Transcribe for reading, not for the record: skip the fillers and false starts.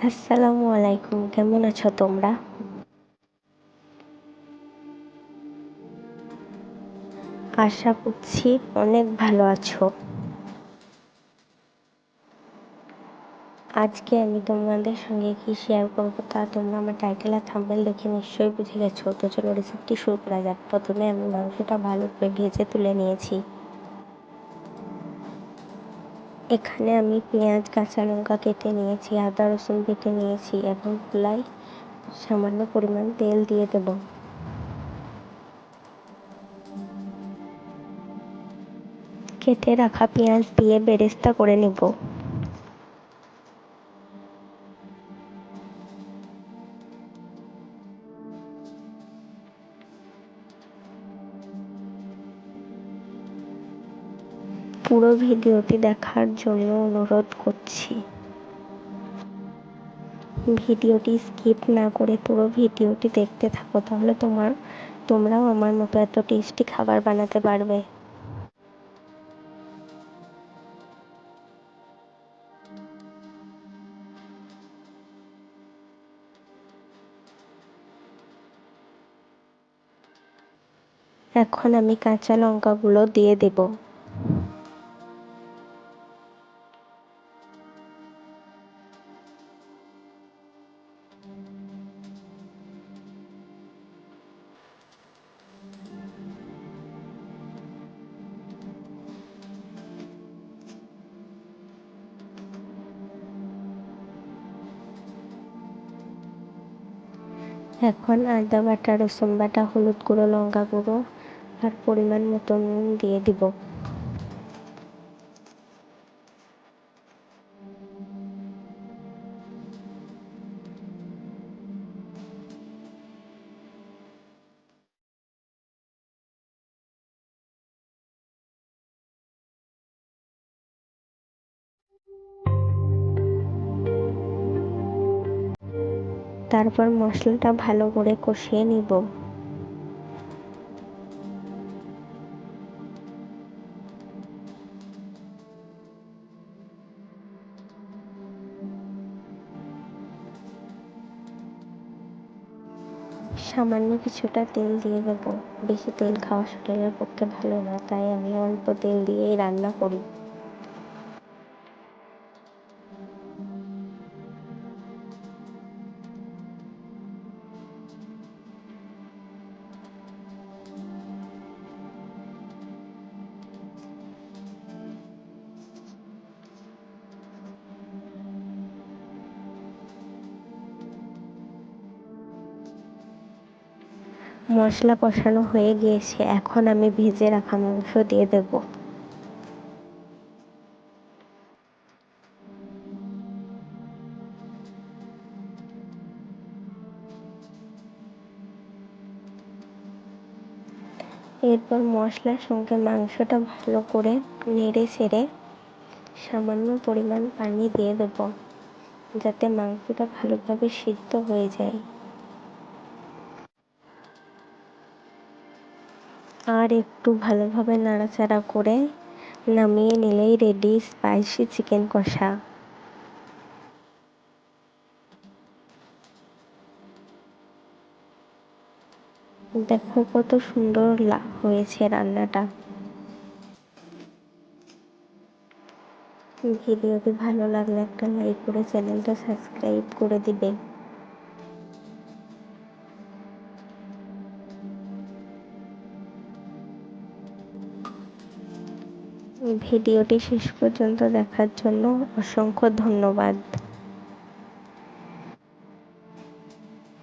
আসসালামু আলাইকুম, কেমন আছো তোমরা? আশা করছি অনেক ভালো আছো। আজকে আমি তোমাদের সঙ্গে কি শেয়ার করবো তা তোমরা আমার টাইটেল আর থাম্বনেল দেখে নিশ্চয়ই বুঝে গেছো। তো চলো রেসিপিটি শুরু করা যাক। প্রথমে আমি মাংসটা ভালো করে ভেজে তুলে নিয়েছি। এখানে আমি পেঁয়াজ, কাঁচা লঙ্কা কেটে নিয়েছি, আদা রসুন বেটে নিয়েছি। এখন চুলায় সামান্য পরিমাণ তেল দিয়ে দেবো। কেটে রাখা পেঁয়াজ দিয়ে বেরেস্তা করে নেব। পুরো ভিডিওটি দেখার জন্য অনুরোধ করছি। ভিডিওটি স্কিপ না করে পুরো ভিডিওটি দেখতে থাকো, তাহলে তোমরাও আমার মতো এত টেস্টি খাবার বানাতে পারবে। এখন আমি কাঁচা লঙ্কাগুলো দিয়ে দেব। এখন আদা বাটা, রসুন বাটা, হলুদ গুঁড়ো, লঙ্কা গুঁড়ো আর পরিমাণ মতো নুন দিয়ে দিব। তারপর মশলাটা ভালো করে কষিয়ে নিব। সামান্য কিছুটা তেল দিয়ে দেবো। বেশি তেল খাওয়া শরীরের পক্ষে ভালো না, তাই আমি অল্প তেল দিয়েই রান্না করি। মশলা কষানো হয়ে গিয়েছে, এখন আমি ভেজে রাখা মাংস দিয়ে দেব। এরপর মশলার সঙ্গে মাংসটা ভালো করে নেড়ে চেড়ে সামান্য পরিমাণ পানি দিয়ে দেব, যাতে মাংসটা ভালোভাবে সিদ্ধ হয়ে যায়। আর একটু ভালোভাবে নাড়াচাড়া করে নামিয়ে নিলেই রেডি স্পাইসি চিকেন কষা। দেখো কত সুন্দর হয়েছে রান্নাটা। ভিডিওটি ভালো লাগলে একটা লাইক করে চ্যানেলটা সাবস্ক্রাইব করে দিবে। ভিডিওটি শেষ পর্যন্ত দেখার জন্য অসংখ্য ধন্যবাদ।